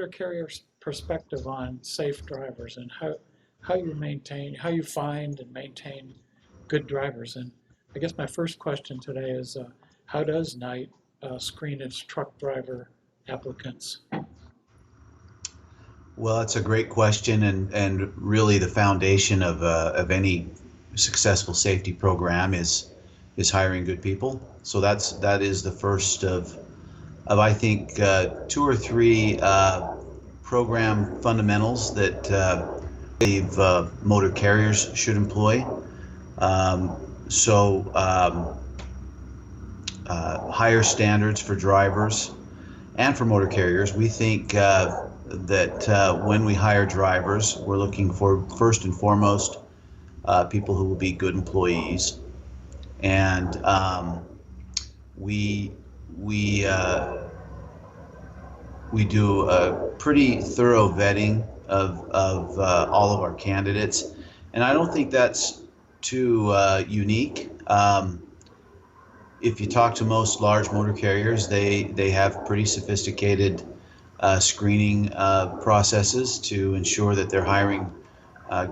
motor carrier's perspective on safe drivers and how you find and maintain good drivers. And I guess my first question today is, how does Knight screen its truck driver applicants? Well, that's a great question, and really the foundation of any successful safety program is hiring good people. So that is the first of I think two or three program fundamentals that motor carriers should employ. Higher standards for drivers and for motor carriers. We think that when we hire drivers, we're looking for first and foremost people who will be good employees, and we we we do a pretty thorough vetting of all of our candidates, and I don't think that's too unique. If you talk to most large motor carriers, they have pretty sophisticated screening processes to ensure that they're hiring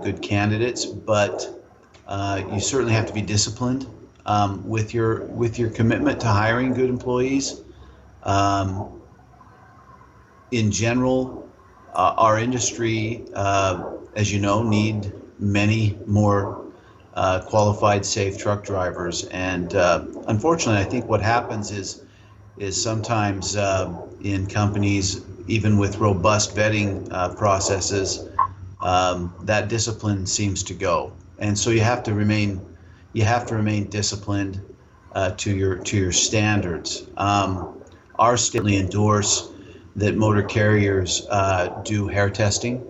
good candidates. But you certainly have to be disciplined with your commitment to hiring good employees. In general, our industry, as you know, need many more qualified, safe truck drivers, and unfortunately, I think what happens is sometimes in companies, even with robust vetting processes, that discipline seems to go, and so you have to remain disciplined to your standards. Our state endorse that motor carriers do hair testing.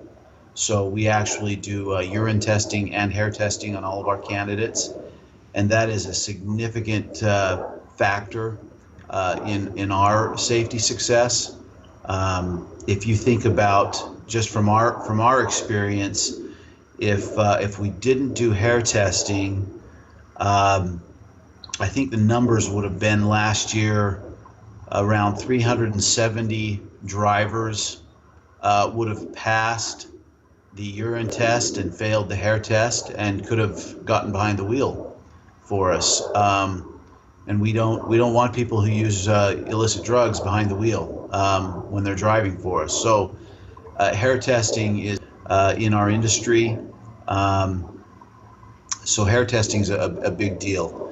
So we actually do urine testing and hair testing on all of our candidates, and that is a significant factor in our safety success. If you think about just from our experience, if we didn't do hair testing, I think the numbers would have been last year around 370 drivers would have passed the urine test and failed the hair test and could have gotten behind the wheel for us. And we don't want people who use illicit drugs behind the wheel when they're driving for us. So hair testing is in our industry. So hair testing is a big deal.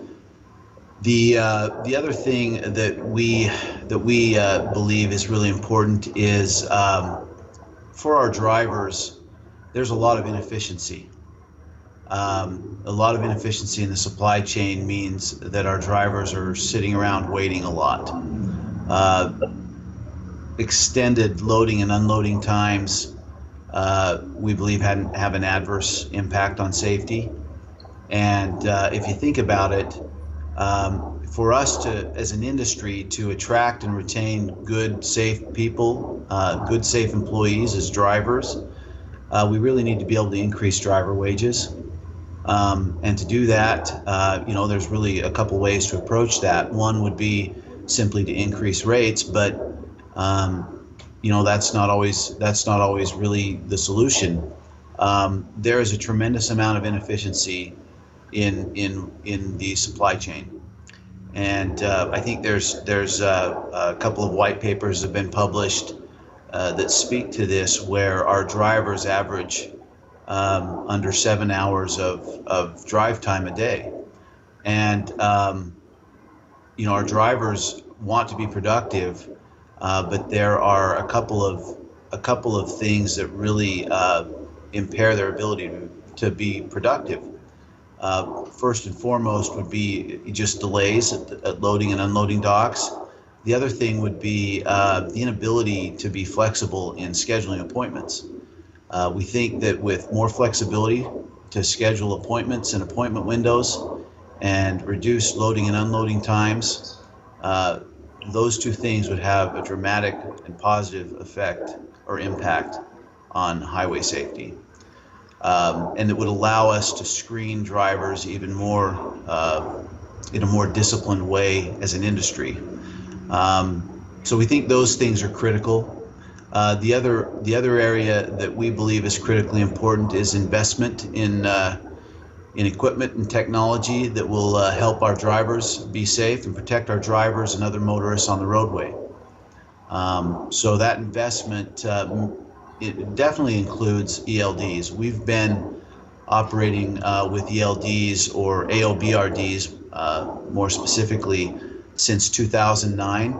The other thing that we believe is really important is for our drivers, there's a lot of inefficiency. A lot of inefficiency in the supply chain means that our drivers are sitting around waiting a lot. Extended loading and unloading times, we believe have an adverse impact on safety. And if you think about it, for us to, as an industry, to attract and retain good, safe people, good, safe employees as drivers, we really need to be able to increase driver wages. And to do that, there's really a couple ways to approach that. One would be simply to increase rates, but that's not always really the solution. There is a tremendous amount of inefficiency in the supply chain, and I think there's a couple of white papers have been published that speak to this, where our drivers average under 7 hours of drive time a day, and our drivers want to be productive, but there are a couple of things that really impair their ability to be productive. First and foremost would be just delays at loading and unloading docks. The other thing would be the inability to be flexible in scheduling appointments. We think that with more flexibility to schedule appointments and appointment windows and reduce loading and unloading times, those two things would have a dramatic and positive effect or impact on highway safety. And it would allow us to screen drivers even more in a more disciplined way as an industry. So we think those things are critical. The other area that we believe is critically important is investment in equipment and technology that will help our drivers be safe and protect our drivers and other motorists on the roadway. So that investment it definitely includes ELDs. We've been operating with ELDs or AOBRDs more specifically since 2009,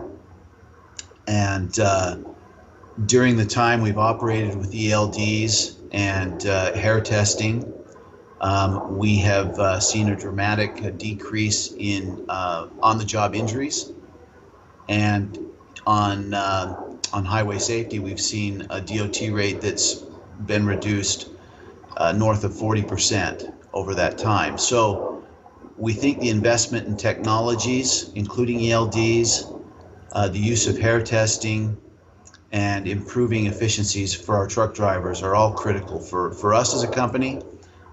and during the time we've operated with ELDs and hair testing, we have seen a dramatic decrease in on-the-job injuries, and on highway safety, we've seen a DOT rate that's been reduced north of 40% over that time. So we think the investment in technologies, including ELDs, the use of hair testing, and improving efficiencies for our truck drivers are all critical for us as a company,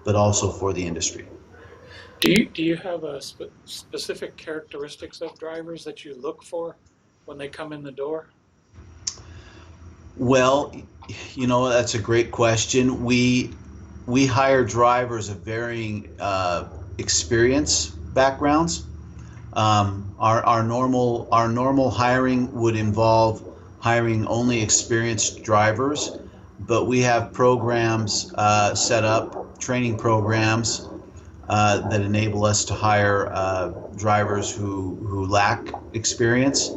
but also for the industry. Do you have a specific characteristics of drivers that you look for when they come in the door? Well, that's a great question. We hire drivers of varying experience backgrounds. Our normal hiring would involve hiring only experienced drivers, but we have programs set up, training programs that enable us to hire drivers who lack experience,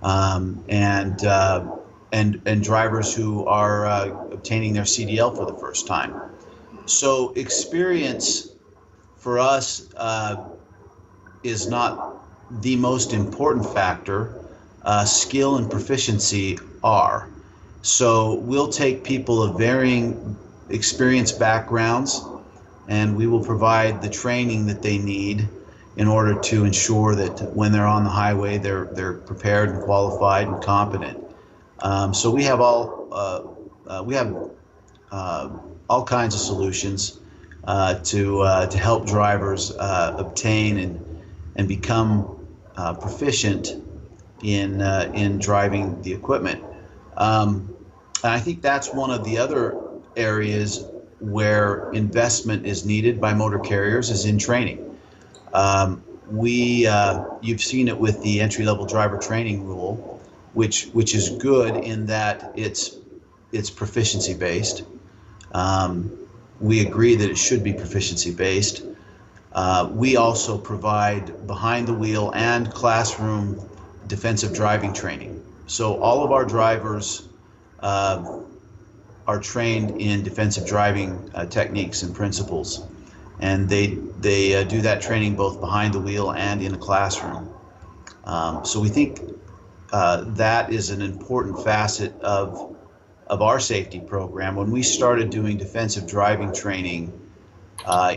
and drivers who are obtaining their CDL for the first time. So experience for us is not the most important factor. Skill and proficiency are. So we'll take people of varying experience backgrounds, and we will provide the training that they need in order to ensure that when they're on the highway, they're prepared and qualified and competent. So we have all kinds of solutions to help drivers obtain and become proficient in driving the equipment. And I think that's one of the other areas where investment is needed by motor carriers, is in training. You've seen it with the entry-level driver training rule, which is good in that it's proficiency based. We agree that it should be proficiency based. We also provide behind the wheel and classroom defensive driving training. So all of our drivers are trained in defensive driving techniques and principles, and they do that training both behind the wheel and in a classroom. So we think that is an important facet of our safety program. When we started doing defensive driving training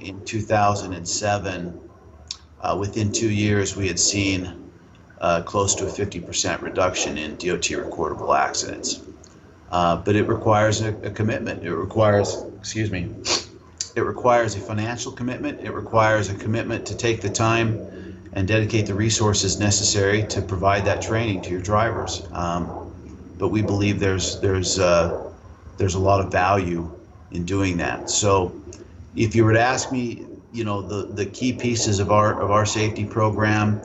in 2007, within 2 years we had seen close to a 50% reduction in DOT recordable accidents. But it requires a commitment. It requires a financial commitment. It requires a commitment to take the time and dedicate the resources necessary to provide that training to your drivers. But we believe there's a lot of value in doing that. So if you were to ask me, the key pieces of our safety program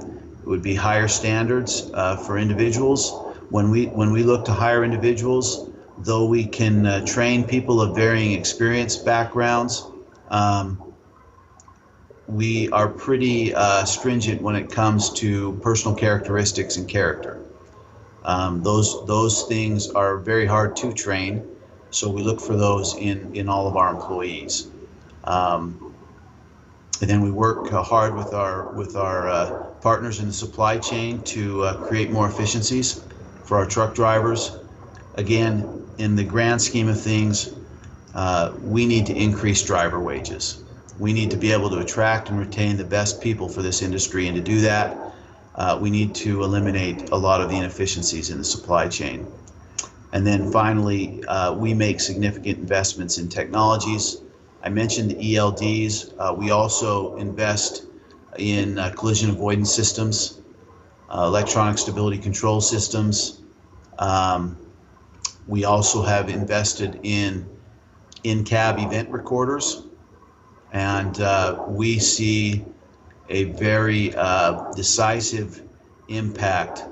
would be higher standards for individuals. When we look to hire individuals, though we can train people of varying experience backgrounds, we are pretty stringent when it comes to personal characteristics and character. Those things are very hard to train, so we look for those in all of our employees. And then we work hard with our partners in the supply chain to create more efficiencies for our truck drivers. Again, in the grand scheme of things, we need to increase driver wages. We need to be able to attract and retain the best people for this industry, and to do that, we need to eliminate a lot of the inefficiencies in the supply chain. And then finally, we make significant investments in technologies. I mentioned ELDs. We also invest in collision avoidance systems, electronic stability control systems. We also have invested in cab event recorders, and we see a very decisive impact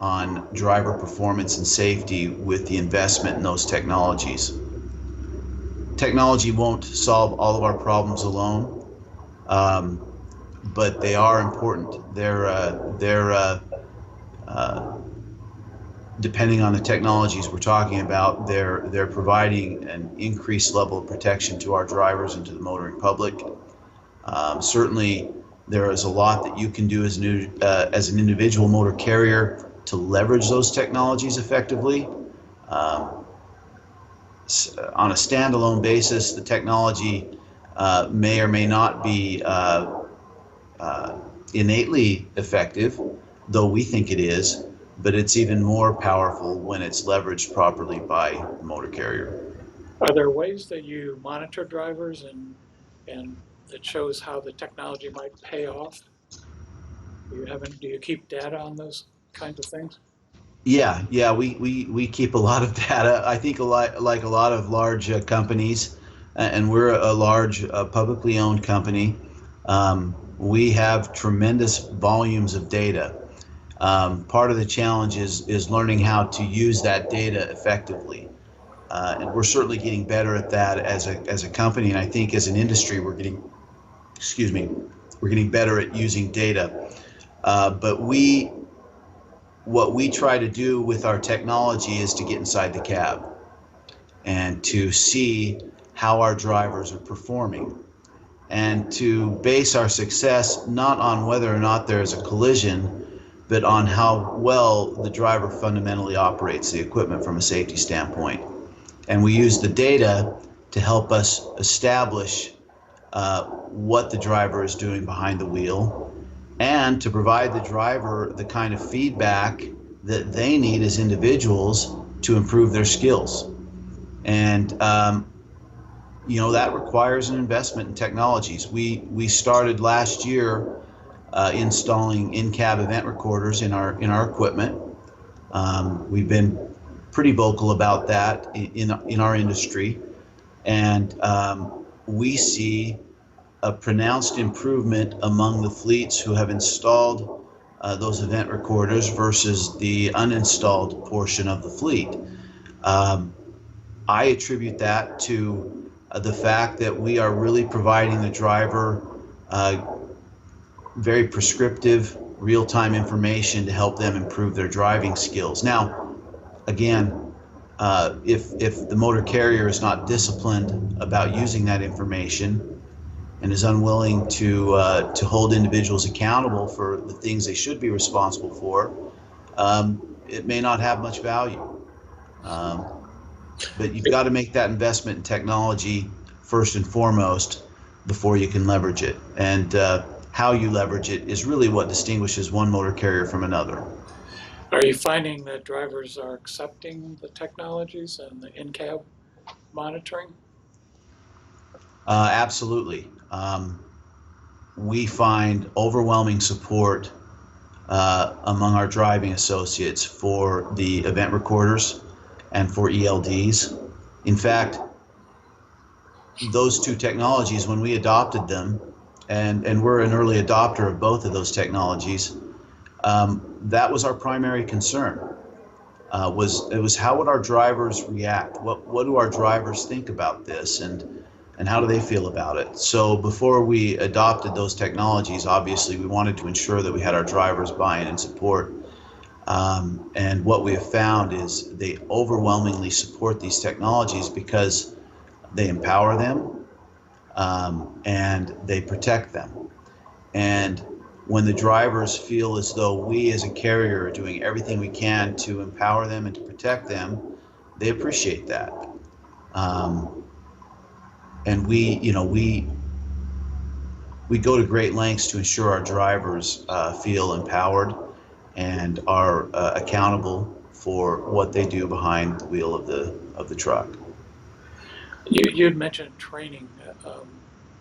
on driver performance and safety with the investment in those technologies. Technology won't solve all of our problems alone, um, but they are important. Uh, Depending on the technologies we're talking about, they're providing an increased level of protection to our drivers and to the motoring public. Certainly, there is a lot that you can do as an individual motor carrier to leverage those technologies effectively. Um, on a standalone basis, the technology may or may not be uh, innately effective, though we think it is, but it's even more powerful when it's leveraged properly by the motor carrier. Are there ways that you monitor drivers and that shows how the technology might pay off? Do you keep data on those kinds of things? Yeah, we keep a lot of data. I think a lot like a lot of large companies, and we're a large publicly owned company. We have tremendous volumes of data. Part of the challenge is learning how to use that data effectively. And we're certainly getting better at that as a company. And I think as an industry, excuse me, we're getting better at using data. But what we try to do with our technology is to get inside the cab and to see how our drivers are performing and to base our success not on whether or not there is a collision, but on how well the driver fundamentally operates the equipment from a safety standpoint. And we use the data to help us establish what the driver is doing behind the wheel and to provide the driver the kind of feedback that they need as individuals to improve their skills. And that requires an investment in technologies. We started last year installing in-cab event recorders in our equipment. We've been pretty vocal about that in our industry, and we see a pronounced improvement among the fleets who have installed those event recorders versus the uninstalled portion of the fleet. Um, I attribute that to the fact that we are really providing the driver very prescriptive, real-time information to help them improve their driving skills. Now, again, if the motor carrier is not disciplined about using that information and is unwilling to hold individuals accountable for the things they should be responsible for, it may not have much value. Um, but you've got to make that investment in technology first and foremost before you can leverage it. And how you leverage it is really what distinguishes one motor carrier from another. Are you finding that drivers are accepting the technologies and the in-cab monitoring? Absolutely. We find overwhelming support among our driving associates for the event recorders and for ELDs. In fact, those two technologies, when we adopted them, and we're an early adopter of both of those technologies, that was our primary concern. Was how would our drivers react? What do our drivers think about this, and how do they feel about it? So before we adopted those technologies, obviously we wanted to ensure that we had our drivers buy-in and support. And what we have found is they overwhelmingly support these technologies because they empower them and they protect them. And when the drivers feel as though we as a carrier are doing everything we can to empower them and to protect them, they appreciate that. And we go to great lengths to ensure our drivers feel empowered and are accountable for what they do behind the wheel of the truck. You had mentioned training.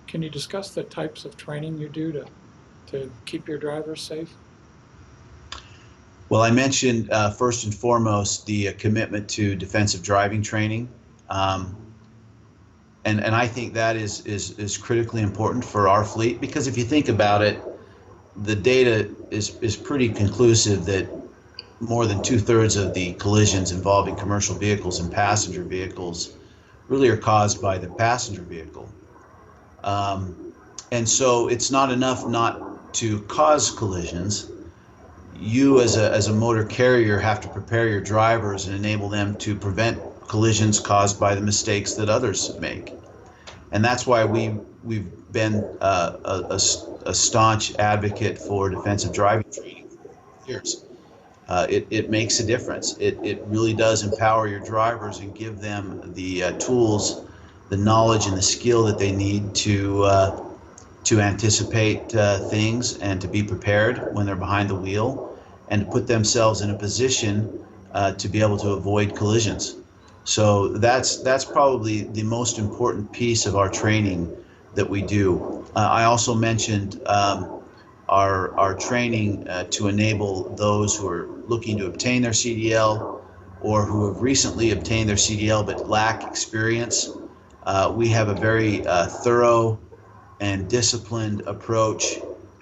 Can you discuss the types of training you do to keep your drivers safe? Well, I mentioned first and foremost the commitment to defensive driving training. Um, and I think that is critically important for our fleet, because if you think about it, the data is pretty conclusive that more than 2/3 of the collisions involving commercial vehicles and passenger vehicles really are caused by the passenger vehicle. Um, and so it's not enough not to cause collisions. You as a motor carrier have to prepare your drivers and enable them to prevent collisions caused by the mistakes that others make. And that's why we've been a staunch advocate for defensive driving training for years. It makes a difference. It really does empower your drivers and give them the tools, the knowledge, and the skill that they need to anticipate things and to be prepared when they're behind the wheel, and to put themselves in a position to be able to avoid collisions. So that's probably the most important piece of our training that we do. I also mentioned our training to enable those who are looking to obtain their CDL or who have recently obtained their CDL but lack experience. We have a very thorough and disciplined approach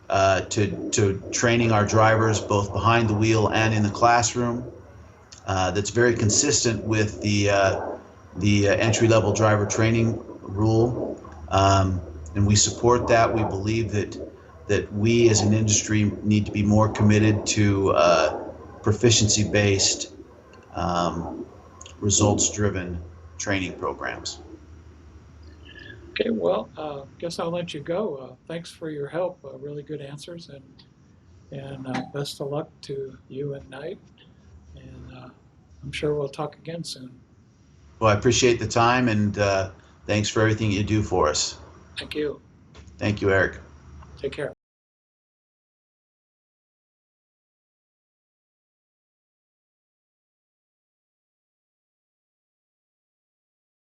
to training our drivers both behind the wheel and in the classroom. That's very consistent with the entry-level driver training rule, and we support that. We believe that we as an industry need to be more committed to proficiency-based, results-driven training programs. Okay, well, guess I'll let you go. Thanks for your help. Really good answers, and best of luck to you and Knight. And I'm sure we'll talk again soon. Well, I appreciate the time, and thanks for everything you do for us. Thank you. Thank you, Eric. Take care.